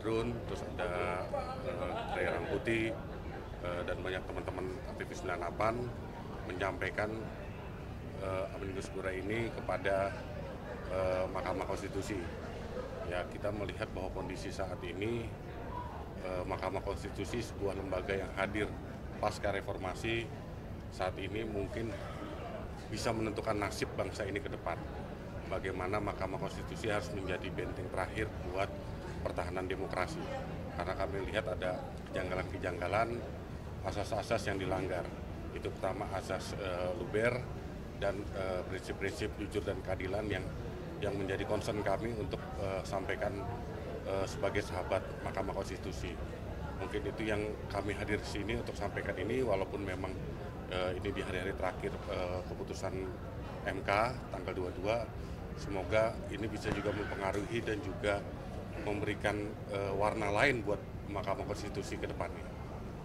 Badrun, terus ada Ray Rangkuti, dan banyak teman-teman aktivis 98 menyampaikan Amicus Curiae ini kepada Mahkamah Konstitusi. Ya, kita melihat bahwa kondisi saat ini Mahkamah Konstitusi sebuah lembaga yang hadir pasca reformasi saat ini mungkin bisa menentukan nasib bangsa ini ke depan. Bagaimana Mahkamah Konstitusi harus menjadi benteng terakhir buat pertahanan demokrasi. Karena kami lihat ada kejanggalan-kejanggalan, asas-asas yang dilanggar. Itu pertama asas luber dan prinsip-prinsip jujur dan keadilan yang menjadi concern kami untuk sampaikan sebagai sahabat Mahkamah Konstitusi. Mungkin itu yang kami hadir di sini untuk sampaikan ini, walaupun memang ini di hari-hari terakhir keputusan MK tanggal 22. Semoga ini bisa juga mempengaruhi dan juga memberikan warna lain buat Mahkamah Konstitusi ke depannya.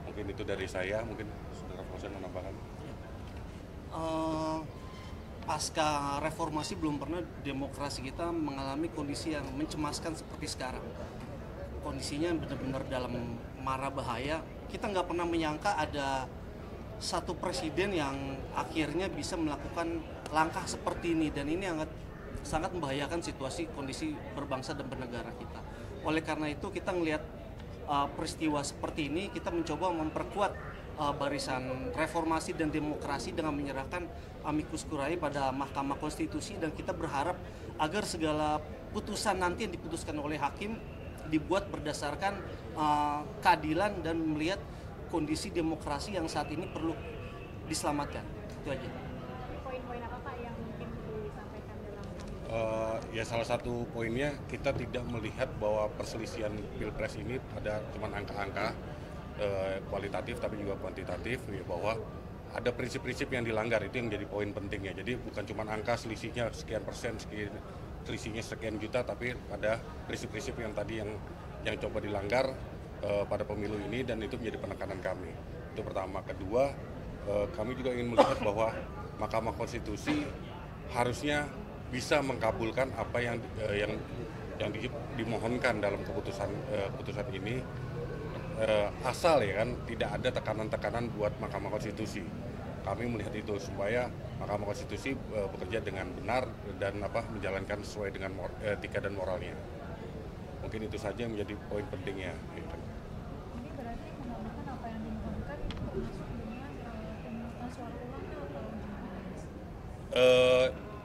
Mungkin itu dari saya, mungkin Saudara Fauzan menambahkan. Pasca reformasi belum pernah demokrasi kita mengalami kondisi yang mencemaskan seperti sekarang. Kondisinya benar-benar dalam mara bahaya. Kita nggak pernah menyangka ada satu presiden yang akhirnya bisa melakukan langkah seperti ini, dan ini sangat membahayakan situasi kondisi berbangsa dan bernegara kita. Oleh karena itu kita melihat peristiwa seperti ini, kita mencoba memperkuat barisan reformasi dan demokrasi dengan menyerahkan Amicus Curiae pada Mahkamah Konstitusi, dan kita berharap agar segala putusan nanti yang diputuskan oleh hakim dibuat berdasarkan keadilan dan melihat kondisi demokrasi yang saat ini perlu diselamatkan. Itu aja. Poin-poin apa Pak yang mungkin perlu disampaikan dalam Ya, salah satu poinnya kita tidak melihat bahwa perselisihan Pilpres ini ada cuma angka-angka kualitatif tapi juga kuantitatif, ya, bahwa ada prinsip-prinsip yang dilanggar. Itu yang jadi poin pentingnya. Jadi bukan cuma angka selisihnya sekian persen, selisihnya sekian juta, tapi ada prinsip-prinsip yang tadi yang coba dilanggar pada pemilu ini, dan itu menjadi penekanan kami. Itu pertama. Kedua, kami juga ingin melihat bahwa Mahkamah Konstitusi harusnya bisa mengkabulkan apa yang dimohonkan dalam keputusan ini, asal ya kan tidak ada tekanan-tekanan buat Mahkamah Konstitusi. Kami melihat itu supaya Mahkamah Konstitusi bekerja dengan benar dan menjalankan sesuai dengan etika dan moralnya. Mungkin itu saja yang menjadi poin pentingnya. Gitu. ini berarti mengabulkan apa yang dimohonkan itu termasuk dengan pemungutan suara ulang atau gimana?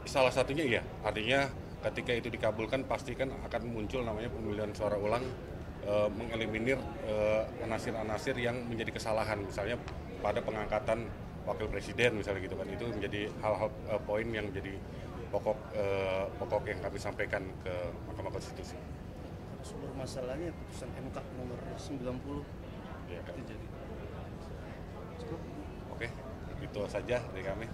Salah satunya iya, artinya ketika itu dikabulkan pasti kan akan muncul namanya pemilihan suara ulang, mengeliminir anasir-anasir yang menjadi kesalahan, misalnya pada pengangkatan wakil presiden misalnya gitu kan. Itu menjadi hal-hal poin yang menjadi pokok yang kami sampaikan ke Mahkamah Konstitusi. Sumber masalahnya putusan MK nomor 90. Ya, kan? Itu jadi. Oke, itu saja dari kami.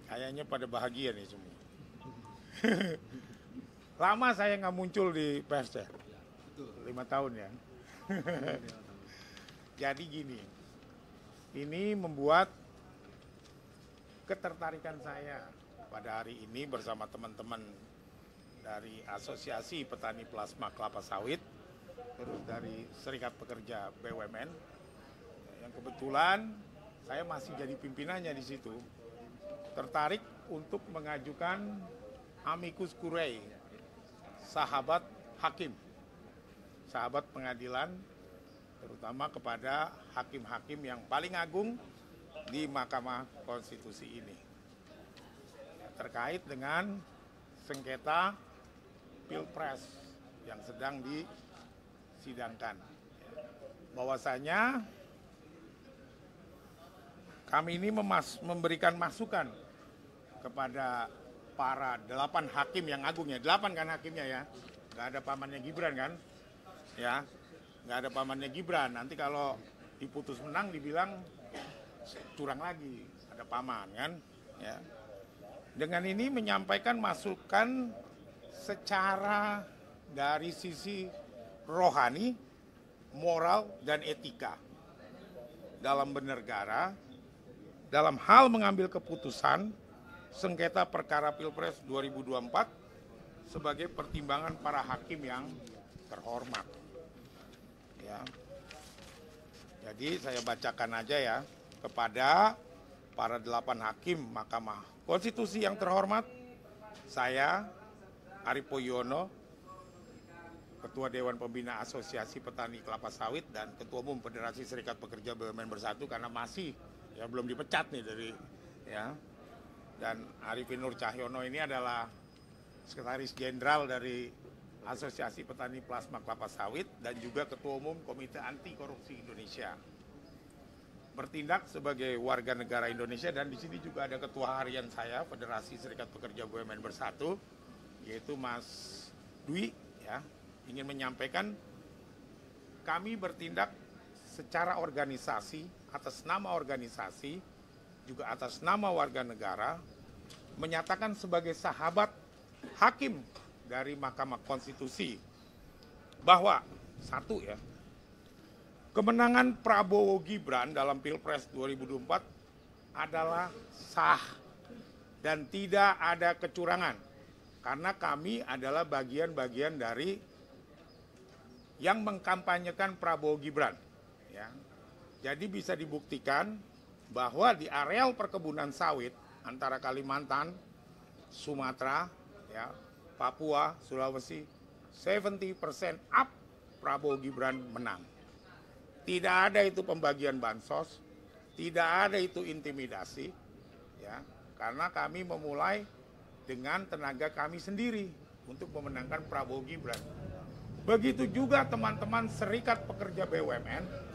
Kayaknya pada bahagia nih semua. Lama saya nggak muncul di pers ya, 5 tahun ya. Jadi gini, ini membuat ketertarikan saya pada hari ini bersama teman-teman dari Asosiasi Petani Plasma Kelapa Sawit, terus dari Serikat Pekerja BUMN, yang kebetulan saya masih jadi pimpinannya di situ. Tertarik untuk mengajukan Amicus Curiae, sahabat hakim, sahabat pengadilan, terutama kepada hakim-hakim yang paling agung di Mahkamah Konstitusi ini, terkait dengan sengketa Pilpres yang sedang disidangkan. Bahwasanya kami ini memberikan masukan kepada para 8 hakim yang agung ya, 8 kan hakimnya ya, nggak ada pamannya Gibran kan, ya, nggak ada pamannya Gibran. Nanti kalau diputus menang dibilang curang lagi, ada paman kan, ya. Dengan ini menyampaikan masukan secara dari sisi rohani moral, dan etika dalam bernegara, dalam hal mengambil keputusan sengketa perkara Pilpres 2024 sebagai pertimbangan para hakim yang terhormat. Ya. Jadi saya bacakan aja ya, kepada para 8 hakim Mahkamah Konstitusi yang terhormat, saya Arief Poyono, Ketua Dewan Pembina Asosiasi Petani Kelapa Sawit dan Ketua Umum Federasi Serikat Pekerja BUMN Bersatu, karena masih ya belum dipecat nih dari ya. Dan Arifin Nur Cahyono ini adalah Sekretaris Jenderal dari Asosiasi Petani Plasma Kelapa Sawit dan juga Ketua Umum Komite Anti Korupsi Indonesia. Bertindak sebagai warga negara Indonesia, dan di sini juga ada Ketua Harian saya Federasi Serikat Pekerja BUMN Bersatu, yaitu Mas Dwi ya, ingin menyampaikan kami bertindak secara organisasi, atas nama organisasi, juga atas nama warga negara, menyatakan sebagai sahabat hakim dari Mahkamah Konstitusi bahwa satu ya, kemenangan Prabowo Gibran dalam Pilpres 2024 adalah sah dan tidak ada kecurangan, karena kami adalah bagian-bagian dari yang mengkampanyekan Prabowo Gibran ya. Jadi bisa dibuktikan bahwa di areal perkebunan sawit antara Kalimantan, Sumatera, ya, Papua, Sulawesi, 70% up Prabowo Gibran menang. Tidak ada itu pembagian bansos, tidak ada itu intimidasi, ya, karena kami memulai dengan tenaga kami sendiri untuk memenangkan Prabowo Gibran. Begitu juga teman-teman Serikat Pekerja BUMN,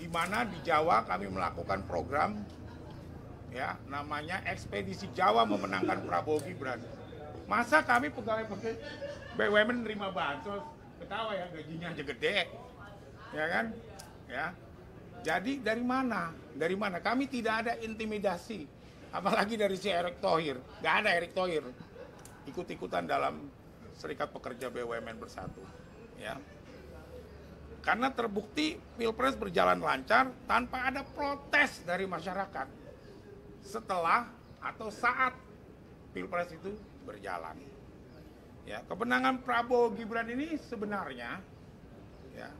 di mana di Jawa kami melakukan program ya namanya Ekspedisi Jawa memenangkan Prabowo Gibran. Masa kami pegawai BUMN nerima bansos, ketawa ya, gajinya aja gede, ya kan? Ya, jadi dari mana? Dari mana? Kami tidak ada intimidasi, apalagi dari si Erick Thohir. Nggak ada Erick Thohir ikut-ikutan dalam Serikat Pekerja BUMN Bersatu, ya. Karena terbukti Pilpres berjalan lancar tanpa ada protes dari masyarakat setelah atau saat Pilpres itu berjalan. Ya, kemenangan Prabowo Gibran ini sebenarnya ya,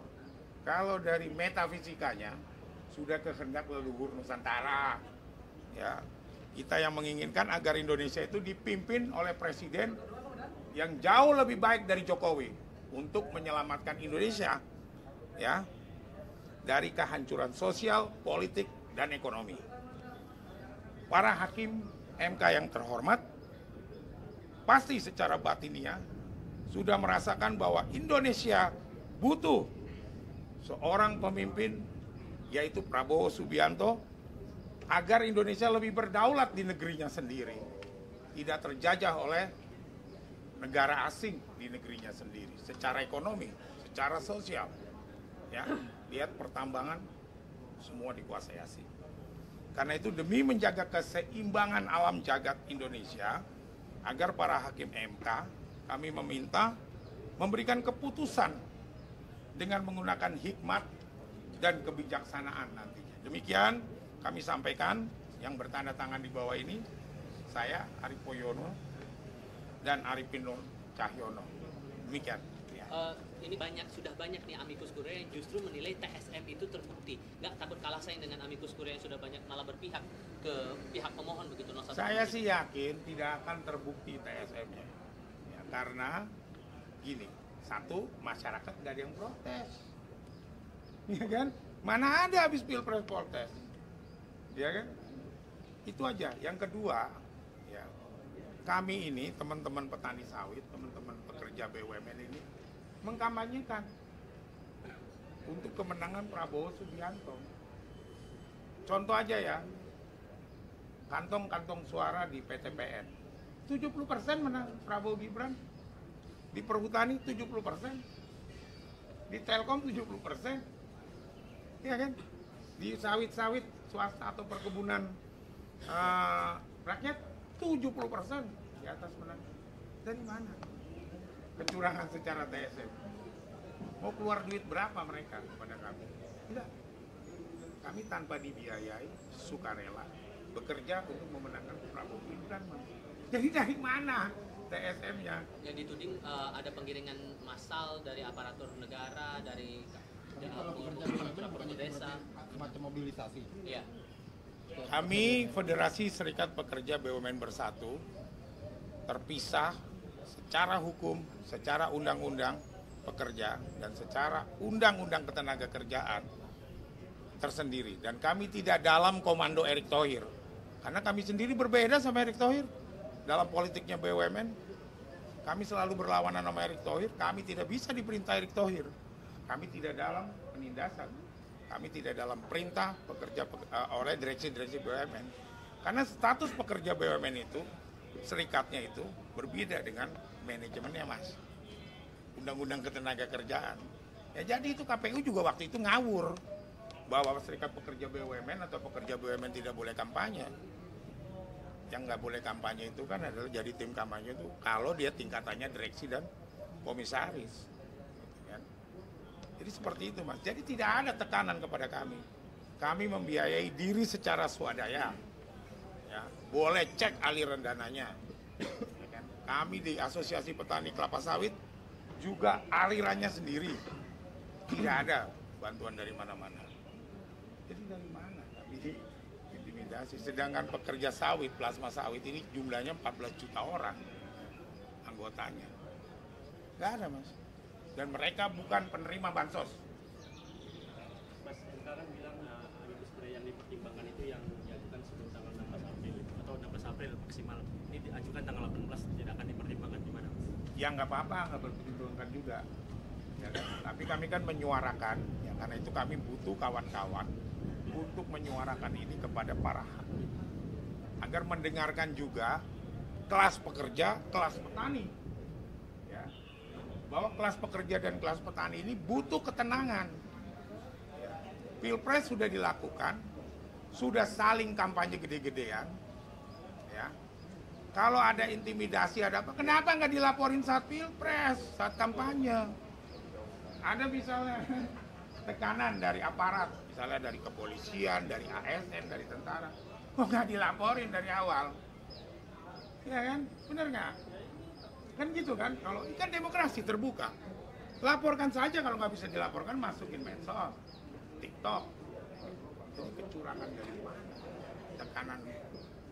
kalau dari metafisikanya sudah kehendak leluhur Nusantara. Ya, kita yang menginginkan agar Indonesia itu dipimpin oleh presiden yang jauh lebih baik dari Jokowi untuk menyelamatkan Indonesia ya dari kehancuran sosial, politik, dan ekonomi. Para hakim MK yang terhormat pasti secara batiniah sudah merasakan bahwa Indonesia butuh seorang pemimpin, yaitu Prabowo Subianto, agar Indonesia lebih berdaulat di negerinya sendiri, tidak terjajah oleh negara asing di negerinya sendiri, secara ekonomi, secara sosial. Ya, lihat pertambangan semua dikuasai asing. Karena itu demi menjaga keseimbangan alam jagat Indonesia, agar para hakim MK kami meminta memberikan keputusan dengan menggunakan hikmat dan kebijaksanaan nantinya. Demikian kami sampaikan, yang bertanda tangan di bawah ini saya Arief Poyono dan Arifin Nur Cahyono. Demikian. Ini sudah banyak nih amikus kuria yang justru menilai TSM itu terbukti. Nggak takut kalah saing dengan amikus kuria yang sudah banyak malah berpihak ke pihak pemohon begitu. Saya sih yakin tidak akan terbukti TSM-nya. Ya, karena gini, satu, masyarakat nggak ada yang protes. Ya kan? Mana ada habis Pilpres protes. Ya kan? Itu aja. Yang kedua, ya, kami ini teman-teman petani sawit, teman-teman pekerja BUMN ini mengkampanyekan untuk kemenangan Prabowo Subianto. Contoh aja ya, kantong-kantong suara di PTPN 70% menang Prabowo Gibran, di perhutani 70%, di Telkom 70%, ya kan, di sawit-sawit swasta atau perkebunan rakyat 70% di atas menang. Dari mana kecurangan secara TSM? Mau keluar duit berapa mereka kepada kami? Tidak. Kami tanpa dibiayai, sukarela, bekerja untuk memenangkan Prabowo Gibran. Jadi dari mana TSM-nya? Yang dituding ada penggiringan massal dari aparatur negara, dari aparatur desa. Semacam mobilisasi. Iya. Kami Federasi Serikat Pekerja BUMN Bersatu terpisah secara hukum, secara undang-undang pekerja, dan secara undang-undang ketenaga kerjaan tersendiri. Dan kami tidak dalam komando Erick Thohir. Karena kami sendiri berbeda sama Erick Thohir. Dalam politiknya BUMN, kami selalu berlawanan sama Erick Thohir. Kami tidak bisa diperintah Erick Thohir. Kami tidak dalam penindasan. Kami tidak dalam perintah pekerja oleh direksi-direksi BUMN. Karena status pekerja BUMN itu, serikatnya itu berbeda dengan manajemennya, Mas. Undang-undang ketenaga kerjaan. Ya jadi itu KPU juga waktu itu ngawur bahwa serikat pekerja BUMN atau pekerja BUMN tidak boleh kampanye. Yang nggak boleh kampanye itu kan adalah jadi tim kampanye itu kalau dia tingkatannya direksi dan komisaris. Gitu kan. Jadi seperti itu, Mas. Jadi tidak ada tekanan kepada kami. Kami membiayai diri secara swadaya. Ya, boleh cek aliran dananya. Ya kan. Kami di Asosiasi Petani Kelapa Sawit juga alirannya sendiri. Tidak ada bantuan dari mana-mana. Jadi dari mana kami intimidasi? Sedangkan pekerja sawit, plasma sawit ini jumlahnya 14 juta orang anggotanya. Nggak ada, Mas. Dan mereka bukan penerima bansos. Mas, sekarang bilang amikus kuria yang dipertimbangkan itu yang diajukan sebelum tanggal 16 April atau 16 April maksimal. Ini diajukan tanggal 18 tidak akan dipertimbangkan gimana, Mas? Ya nggak apa-apa, nggak berpertimbangkan juga. Ya kan? Tapi kami kan menyuarakan, ya karena itu kami butuh kawan-kawan untuk menyuarakan ini kepada para hakim agar mendengarkan juga kelas pekerja, kelas petani, ya, bahwa kelas pekerja dan kelas petani ini butuh ketenangan. Ya. Pilpres sudah dilakukan, sudah saling kampanye gede-gedean, ya. Kalau ada intimidasi, ada apa? Kenapa nggak dilaporin saat pilpres, saat kampanye? Ada misalnya tekanan dari aparat, misalnya dari kepolisian, dari ASN, dari tentara. Kok nggak dilaporin dari awal? Ya kan? Bener nggak? Kan gitu kan? Kalau ini kan demokrasi terbuka. Laporkan saja, kalau nggak bisa dilaporkan, masukin medsos, TikTok. Jadi kecurangan dari mana? Tekanan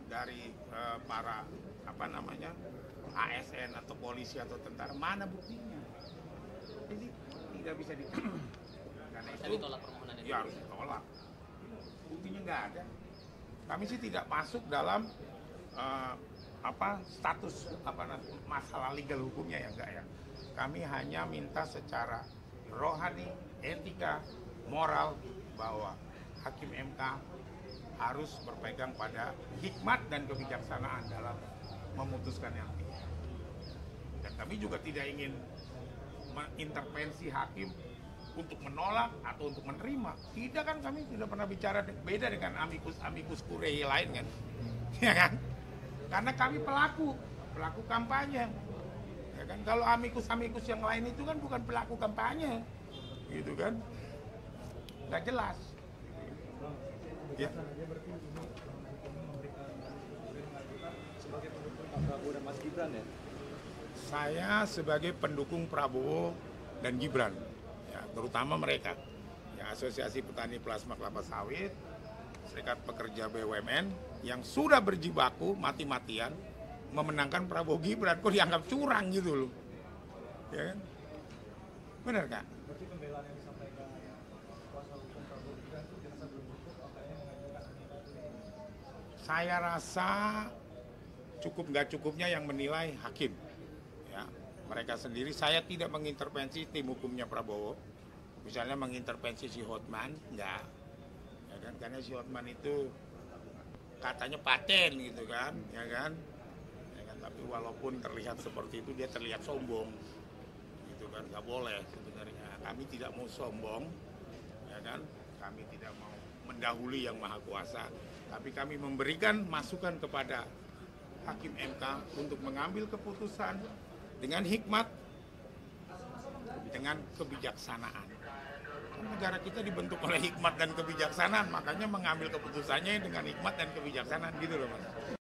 dari para ASN atau polisi atau tentara, mana buktinya? Jadi tidak bisa karena itu ditolak permohonannya. Ya harus ditolak. Buktinya nggak ada. Kami sih tidak masuk dalam status masalah legal hukumnya, ya enggak ya. Kami hanya minta secara rohani, etika, moral bahwa hakim MK harus berpegang pada hikmat dan kebijaksanaan dalam memutuskan yang ini. Dan kami juga tidak ingin mengintervensi hakim untuk menolak atau untuk menerima. Tidak kan, kami tidak pernah bicara beda dengan amikus kurie lain kan. Ya kan? Karena kami pelaku kampanye. Ya kan? Kalau amikus yang lain itu kan bukan pelaku kampanye. Gitu kan? Nggak jelas. Ya. Sebagai pendukung Pak Prabowo dan Mas Gibran ya? Saya sebagai pendukung Prabowo dan Gibran, ya, terutama mereka, ya, Asosiasi Petani Plasma Kelapa Sawit, Serikat Pekerja BUMN yang sudah berjibaku mati-matian memenangkan Prabowo Gibran, kok dianggap curang gitu loh, ya kan? Benar nggak? Berarti pembelaan yang disampaikan kuasa hukum Prabowo Gibran itu dirasa belum cukup, makanya mengajukan sengketa itu. Saya rasa cukup nggak cukupnya yang menilai hakim. Ya, mereka sendiri, saya tidak mengintervensi tim hukumnya Prabowo. Misalnya mengintervensi si Hotman, enggak. Ya kan, karena si Hotman itu katanya paten gitu kan, ya kan. Ya kan, tapi walaupun terlihat seperti itu, dia terlihat sombong. Gitu kan, nggak boleh sebenarnya. Kami tidak mau sombong, ya kan. Kami tidak mau mendahului yang maha kuasa, tapi kami memberikan masukan kepada hakim MK untuk mengambil keputusan dengan hikmat dengan kebijaksanaan. Negara kita dibentuk oleh hikmat dan kebijaksanaan, makanya mengambil keputusannya dengan hikmat dan kebijaksanaan gitu loh Mas.